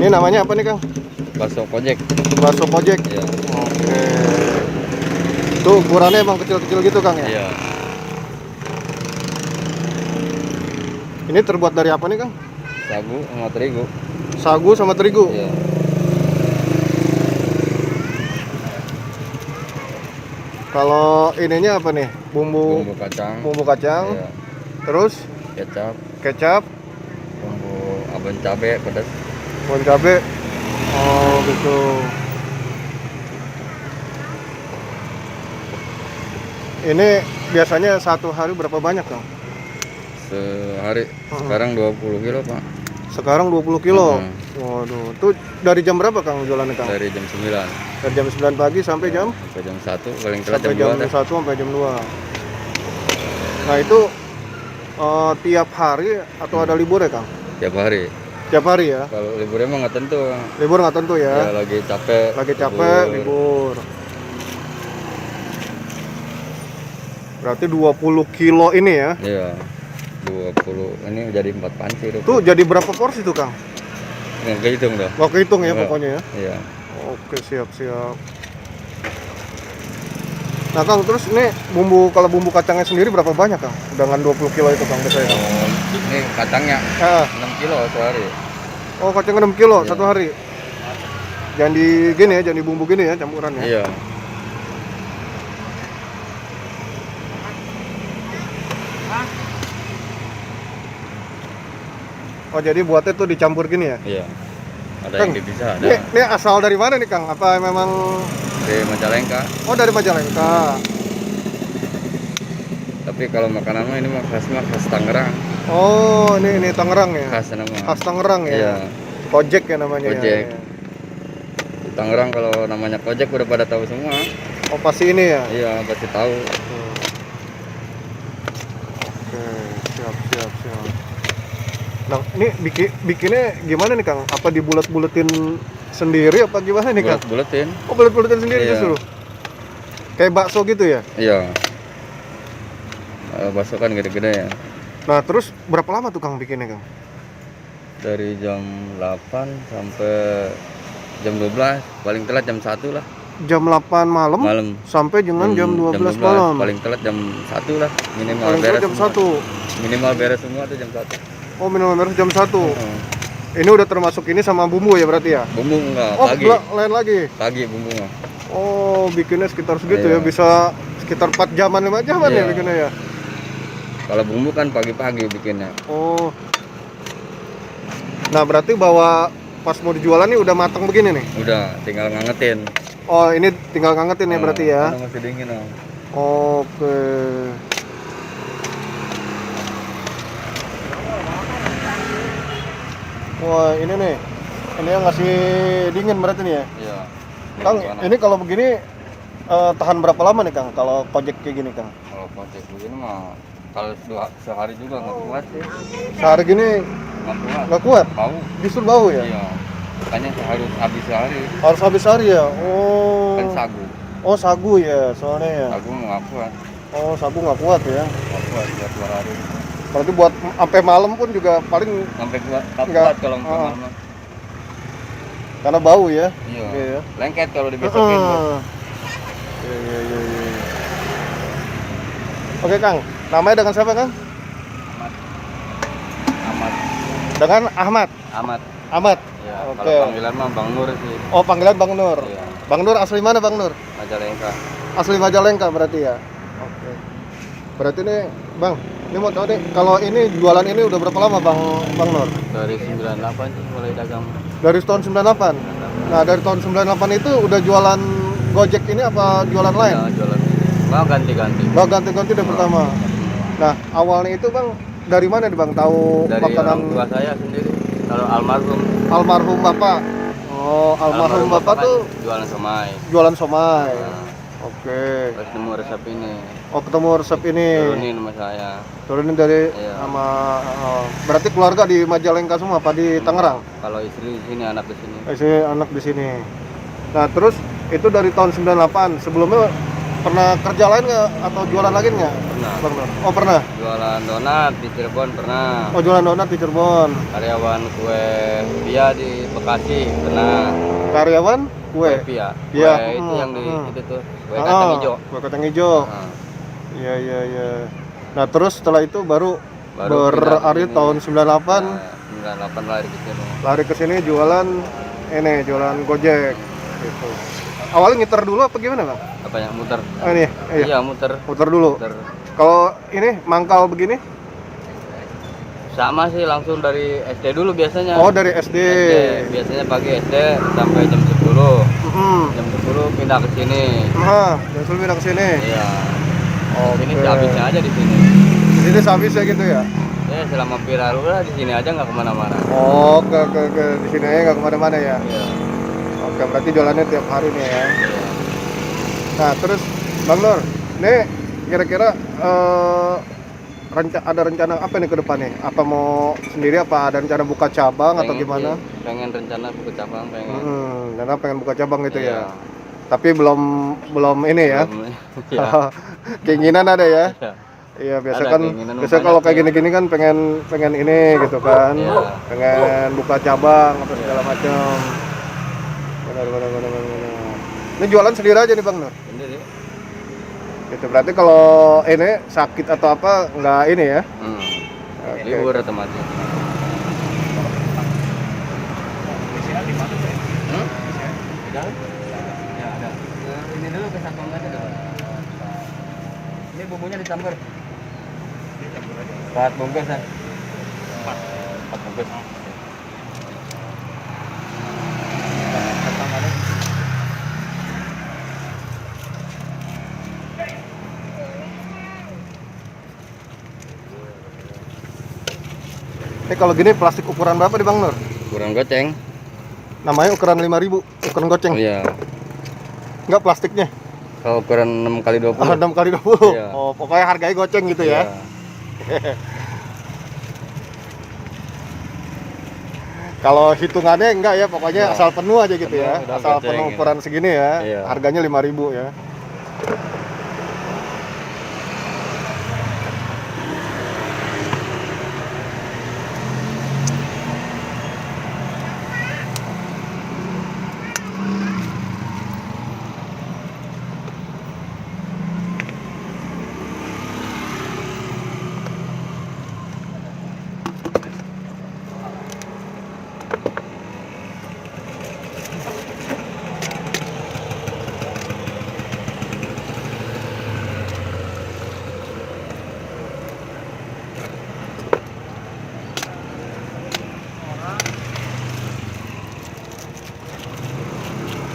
Ini namanya apa nih, Kang? Bakso Kojek. Bakso Kojek. Iya. Oke. Itu ukurannya emang kecil-kecil gitu, Kang ya? Iya. Ini terbuat dari apa nih, Kang? Sagu sama terigu. Sagu sama terigu. Iya. Kalau ininya apa nih? Bumbu Bumbu kacang. bumbu kacang. Iya. Terus Kecap, kecap, bumbu abon cabe pedas. bawang cabe. Oh, gitu. Ini biasanya satu hari berapa banyak, Kang? Sehari sekarang 20 kilo, Pak. Sekarang 20 kilo. Hmm. Waduh, itu dari jam berapa, Kang, jualannya, Kang? Dari jam 9 Dari jam 9 pagi sampai jam? sampai jam 1, paling telat Sampai jam jam 2 dah. 1 sampai jam 2. Nah, itu tiap hari atau ada libur ya, Kang? Tiap hari. Tiap hari ya? Kalau liburnya emang nggak tentu. Libur nggak tentu Ya, ya? lagi capek. Lagi capek, libur. Berarti 20 kilo ini ya? Iya. 20. Ini jadi 4 panci tuh. Tuh jadi berapa porsi tuh, Kang? Nggak kehitung dah. Mau kehitung ya Enggak. pokoknya ya? Iya. Oke, siap-siap. Nah, Kang, terus ini kalau bumbu kacangnya sendiri berapa banyak, Kang? Dengan 20 kilo itu, Kang, biasanya, Kang? Ini kacangnya Ah, 6 kilo sehari. oh, kacang 6 kilo Iya. satu hari. Jangan di gini ya, jangan di bumbu gini ya, campuran ya. Iya. Oh, jadi buatnya tuh dicampur gini ya? Iya. Ada Kang, yang dipisah, ada. Ini asal dari mana nih, Kang? Apa memang Dari Majalengka. oh dari Majalengka? Tapi kalau makanan mah ini mah khas Tangerang. Oh, ini Tangerang ya? Khas nama. Khas Tangerang ya? Iya. Kojek ya namanya Kojek. ya? Di Tangerang kalau namanya Kojek udah pada tahu semua. Oh, pasti ini ya? Iya, pasti tahu. Oke, siap. Nah, ini bikinnya gimana nih, Kang? Apa dibulet-buletin sendiri apa gimana nih, Kang? Bulet-buletin. Oh, bulet-buletin sendiri Iya. justru? Kayak bakso gitu ya? Iya. Bakso kan gede-gede ya. Nah, terus berapa lama tuh, Kang, bikinnya, Kang? Dari jam 8 sampai jam 12, paling telat jam 1 lah. Jam 8 malam Malam. sampai dengan jam 12 malam. Paling telat jam 1 lah. Minimal Paling beres telat jam semua. 1. Minimal beres semua tuh jam 1. Oh, minimal beres jam 1. Heeh. Ini udah termasuk ini sama bumbu ya berarti ya? Bumbu enggak, Oh, pagi. lain lagi. Pagi bumbu mah. Oh, bikinnya sekitar segitu Iya. ya, bisa sekitar 4 jaman 5 jaman ya Iya. bikinnya ya. Kalau bumbu kan pagi-pagi bikinnya. Oh. Nah, berarti bawa pas mau dijualan nih udah matang begini nih. Udah, tinggal ngangetin. Oh, ini tinggal ngangetin ya berarti ya. Karena masih dingin, Om. Oke. Wah, ini nih. Ini yang ngasih dingin berarti nih ya. Iya. Kang, Panas. ini kalau begini tahan berapa lama nih, Kang? Kalau kojek kayak gini, Kang? Kalau kocek begini mah kalau sehari juga nggak kuat sih. Sehari gini Nggak kuat. nggak kuat? Bau. Justru bau ya? Iya. Makanya harus habis sehari. Harus habis sehari ya? Oh. Kan sagu. Oh, sagu ya soalnya ya? Sagu nggak kuat. Oh, sagu nggak kuat ya? Nggak kuat buat 2 hari. Berarti buat sampai malam pun juga paling Sampai kuat, nggak Nggak. kuat kalau Oh. malam. karena bau ya? Iya. Iya. Lengket kalau dibesokin. Bos. Iya. Oke, Kang. Namanya dengan siapa, Kang? Amat. Dengan Ahmad. Amat. Ahmad. Ya, Oke. kalau panggilan mah Bang Nur sih. Oh, panggilan Bang Nur. Iya. Bang Nur asli mana, Bang Nur? Majalengka. Asli Majalengka berarti ya. Oke. Berarti nih, Bang, ini mau tahu deh, kalau ini jualan ini udah berapa lama, Bang Nur? Dari 98 sih mulai dagang. Dari tahun 98. Nah, dari tahun 98 itu udah jualan Gojek ini apa jualan lain? Ya, jualan. Mau ganti-ganti. Bang, ganti-ganti dari pertama. Nah, awalnya itu, Bang, dari mana nih, Bang, tahu Dari makanan orang tua saya sendiri. Kalau almarhum. almarhum Bapak? Oh, almarhum Bapak kan tuh jualan somai. jualan somai. Nah, Oke. terus nemu resep ini. Oh, ketemu resep ini. Turunin sama saya. Turunin dari Iya. sama berarti keluarga di Majalengka semua apa di Tangerang? Kalau istri di sini, anak di sini. Isi anak di sini. Nah, terus itu dari tahun 98. Sebelumnya pernah kerja lain nggak atau jualan lagi nggak? pernah. Bang Nur? Oh pernah. Jualan donat di Cirebon pernah. Oh jualan donat di Cirebon. Karyawan kue Pia di Bekasi pernah. Karyawan kue. Pia. Iya. Kue itu yang di itu tuh kue Ah, kacang hijau. Kue kacang hijau. Nah, Iya iya iya. Nah terus setelah itu baru baru pindah berlari ke sini. tahun 98 Nah, 98 lari ke sini. lari ke sini jualan ini jualan Gojek gitu. Awalnya ngiter dulu apa gimana bang? Apa yang muter? Oh, ini iya. Iya, muter. Muter dulu. Muter. Kalau ini mangkal begini? Sama sih langsung dari SD dulu biasanya. Oh dari SD. Biasanya pagi SD sampai jam 10. Hmm. Jam 10 pindah ke sini. Nah, dan sebelum pindah ke sini. Iya. Oh, Ini habisnya aja di sini. Di sini habis ya gitu ya? Ya selama viral udah di sini aja nggak kemana-mana. Oh, ke di sini aja nggak kemana-mana ya? Iya. Oke, berarti jualannya tiap hari nih ya. Iya. Nah, terus Bang Nur, nih kira-kira ada rencana apa nih ke depannya? Apa mau sendiri apa ada rencana buka cabang atau gimana? Pengen rencana buka cabang, pengen. Karena pengen buka cabang gitu Iya. ya. Tapi belum ini ya. Belum, iya. Keinginan ada ya. Iya. Iya, biasa Ada kan keinginan biasa banyak kalau kayak sih. gini-gini kan pengen ini gitu kan. Iya. Pengen buka cabang apa segala macam. Benar. Ini jualan sendiri aja nih Bang Nur. Sendiri. Gitu berarti kalau ini sakit atau apa nggak ini ya? Oke. Libur otomatis. Udah? Ya ada. Ini dulu ke satu aja dulu. Ini bumbunya dicampur. Dicampur aja. 4 bungkus kan? 4 bungkus. Ini kalau gini plastik ukuran berapa di Bang Nur? Kurang goceng. Namanya ukuran 5.000, ukuran goceng. Iya. Enggak plastiknya. Kalau ukuran 6x20. 6x20. Iya. Oh, pokoknya harganya goceng gitu ya. Iya. Kalau hitungannya enggak ya, pokoknya Iya. asal penuh aja gitu ya. Penuh, udah Asal goceng penuh gitu. ukuran segini ya. Iya. Harganya 5.000 ya.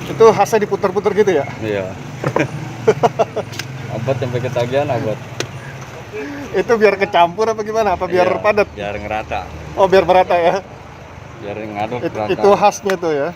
Itu khasnya diputer-puter gitu ya? Iya. Abot sampai ketagihan abot. Itu biar kecampur apa gimana? Apa biar Iya, padat? Biar ngerata. Oh, biar merata ya. Biar ngaduk rata. Itu khasnya tuh ya.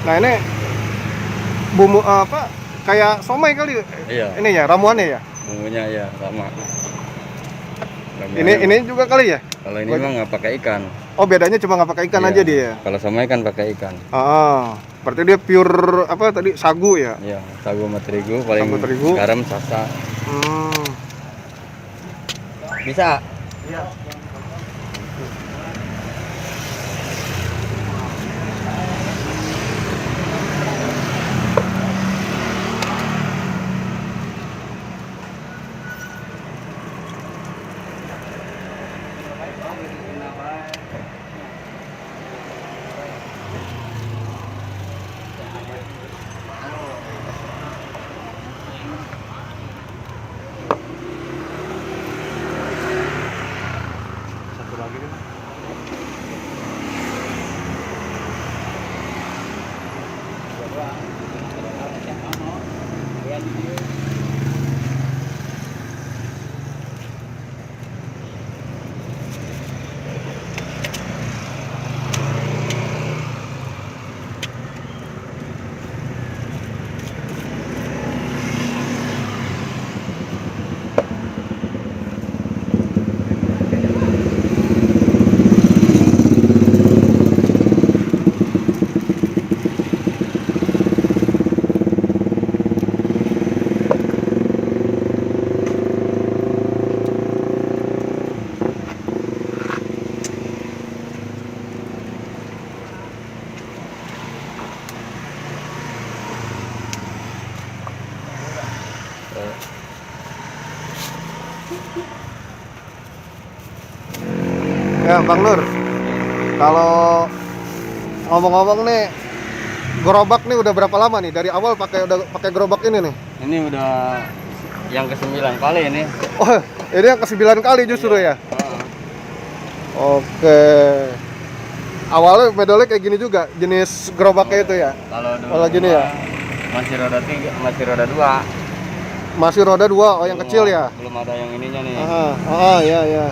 Nah ini bumbu apa? Kayak somai kali. Iya. Ini ya ramuannya ya. Bumbunya ya sama. Ini juga kali ya. Kalau ini mah nggak pakai ikan. Oh bedanya cuma nggak pakai ikan Iya. aja dia. Kalau sama ikan pakai ikan. Berarti dia pure apa tadi sagu ya? Iya, sagu sama terigu paling Sagu terigu. garam sasa. Hmm. Bisa. Iya. Satu lagi nih. Ya, Bang Nur. Kalau ngomong-ngomong nih, gerobak nih udah berapa lama nih? Dari awal udah pakai gerobak ini nih. Ini udah yang ke-9 kali ini. Oh, ini yang ke-9 kali justru ya. Heeh. Oke. Awalnya pedalnya kayak gini juga, jenis gerobaknya itu ya. Kalau gini ya. Masih roda 3, masih roda 2. Masih roda 2, oh yang kecil ya. Belum ada yang ininya nih. Ya ya.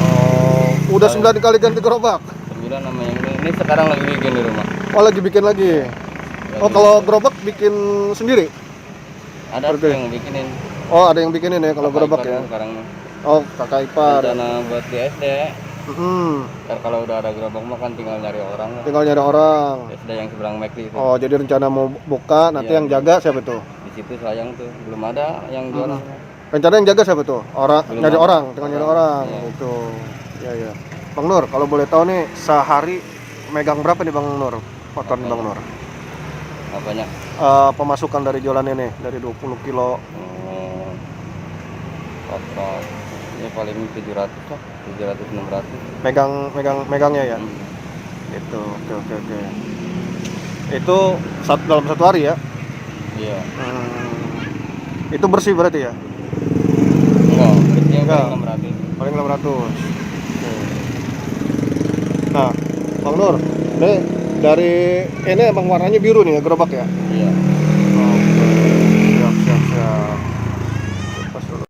Oh, udah 9 kali ganti gerobak. 9 nama yang ini. Ini sekarang lagi bikin di rumah. Oh, lagi bikin lagi. Oh, kalau gerobak bikin sendiri? Ada Oke. yang bikinin. Oh, ada yang bikinin ya kalau gerobak ya. Sekarang Oh, kakak ipar. rencana buat di SD. Hmm, Ntar kalau udah ada gerobak mah kan tinggal nyari orang lah. tinggal nyari orang. SD yang seberang McD itu. Oh, jadi rencana mau buka, nanti Iya. yang jaga siapa tuh? Di situ sayang tuh belum ada yang jualan. Rencana yang jaga siapa tuh? Orang, Belum nyari ada. orang, tinggal nyari orang. Iya. Itu. Ya ya. Bang Nur, kalau boleh tahu nih, sehari megang berapa nih Bang Nur? Motor nih Bang Nur. Nggak banyak. Pemasukan dari jualan ini dari 20 kilo. Kotor. Ini paling 700 lah, 700 600. Megangnya ya. Itu. Oke. Itu dalam satu hari ya. Iya. Itu bersih berarti ya? Enggak, bersihnya Enggak. paling 600. Paling 600. Oke. Nah, Bang Nur, ini dari ini emang warnanya biru nih ya gerobak ya? Iya. Oke.